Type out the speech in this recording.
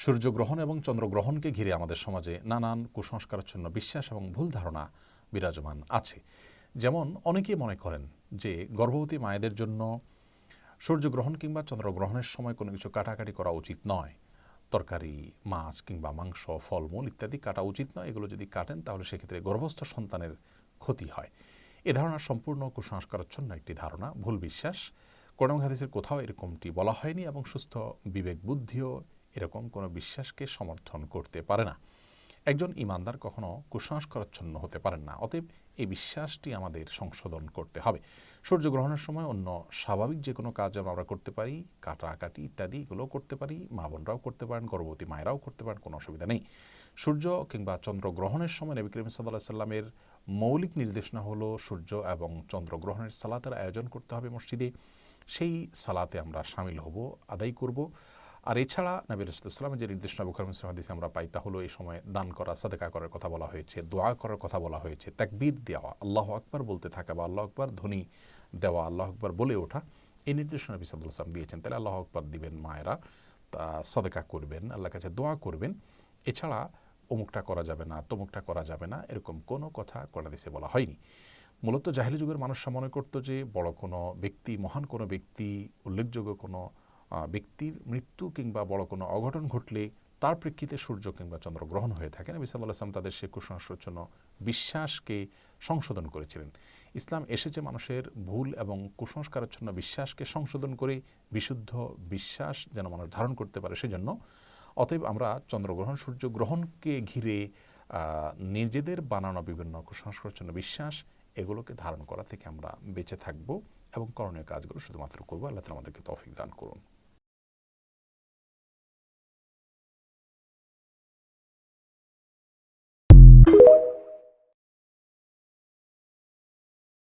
সূর্যগ্রহণ এবং চন্দ্রগ্রহণকে ঘিরে আমাদের সমাজে নানান কুসংস্কারাচ্ছন্ন বিশ্বাস এবং ভুল ধারণা বিরাজমান আছে। যেমন অনেকেই মনে করেন যে গর্ভবতী মায়েদের জন্য সূর্যগ্রহণ কিংবা চন্দ্রগ্রহণের সময় কোনো কিছু কাটাকাটি করা উচিত নয়। তরকারি, মাছ কিংবা মাংস, ফলমূল ইত্যাদি কাটা উচিত নয়। এগুলো যদি কাটেন তাহলে সেক্ষেত্রে গর্ভস্থ সন্তানের ক্ষতি হয়। এ ধারণা সম্পূর্ণ কুসংস্কারাচ্ছন্ন একটি ধারণা, ভুল বিশ্বাস। কোরআন হাদিসের কোথাও এরকমটি বলা হয়নি এবং সুস্থ বিবেক বুদ্ধিও এরকম কোনো বিশ্বাসকে সমর্থন করতে পারে না। একজন ইমানদার কখনো কুসংস্কারাচ্ছন্ন হতে পারেন না। অতএব এই বিশ্বাসটি আমাদের সংশোধন করতে হবে। সূর্যগ্রহণের সময় অন্য স্বাভাবিক যে কোনো কাজ আমরা করতে পারি, কাটাকাটি ইত্যাদি এগুলোও করতে পারি, মা বোনরাও করতে পারেন, গর্ভবতী মায়েরাও করতে পারেন, কোনো অসুবিধা নেই। সূর্য কিংবা চন্দ্রগ্রহণের সময় নবী করিম সাল্লাল্লাহু আলাইহি সাল্লামের মৌলিক নির্দেশনা হলো সূর্য এবং চন্দ্রগ্রহণের সালাতের আয়োজন করতে হবে মসজিদে। সেই সালাতে আমরা শামিল হব, আদায় করব। আর এছাড়া নবী রাসূলুল্লাহ সাল্লাল্লাহু আলাইহি ওয়াসাল্লাম যে নির্দেশনা বুখারী মুসলিম হাদিসে আমরা পাই তা হলো এই সময় দান করা, সাদকা করার কথা বলা হয়েছে, দোয়া করার কথা বলা হয়েছে, তাকবীর দেওয়া, আল্লাহু আকবার বলতে থাকা বা আল্লাহু আকবার ধ্বনি দেওয়া, আল্লাহু আকবার বলে ওঠা, এই নির্দেশনা নবী সাল্লাল্লাহু আলাইহি ওয়াসাল্লাম দিয়েছেন। তাহলে আল্লাহু আকবার দিবেন মায়েরা, তা সাদকা করবেন, আল্লাহর কাছে দোয়া করবেন। এছাড়া অমুকটা করা যাবে না, তমুকটা করা যাবে না, এরকম কোনো কথা কোরআন হাদিসে বলা হয়নি। মূলত জাহেলি যুগের মানুষরা মনে করত যে বড় কোনো ব্যক্তি, মহান কোনো ব্যক্তি, উল্লেখযোগ্য কোনো ব্যক্তির মৃত্যু কিংবা বড় কোনো অঘটন ঘটলে তার প্রেক্ষিতে সূর্য কিংবা চন্দ্রগ্রহণ হয়ে থাকে। নবী সাল্লাল্লাহু আলাইহি ওয়াসাল্লাম তাদের সে কুসংস্কারাচ্ছন্ন বিশ্বাসকে সংশোধন করেছিলেন। ইসলাম এসেছে মানুষের ভুল এবং কুসংস্কারাচ্ছন্ন বিশ্বাসকে সংশোধন করে বিশুদ্ধ বিশ্বাস যেন মানুষ ধারণ করতে পারে সেজন্য। অতএব আমরা চন্দ্রগ্রহণ, সূর্যগ্রহণকে ঘিরে নিজেদের বানানো বিভিন্ন কুসংস্কারাচ্ছন্ন বিশ্বাস এগুলোকে ধারণ করা থেকে আমরা বেঁচে থাকব এবং করণীয় কাজগুলো শুধুমাত্র করবো। আল্লাহ তাআলা আমাদেরকে তৌফিক দান করুন।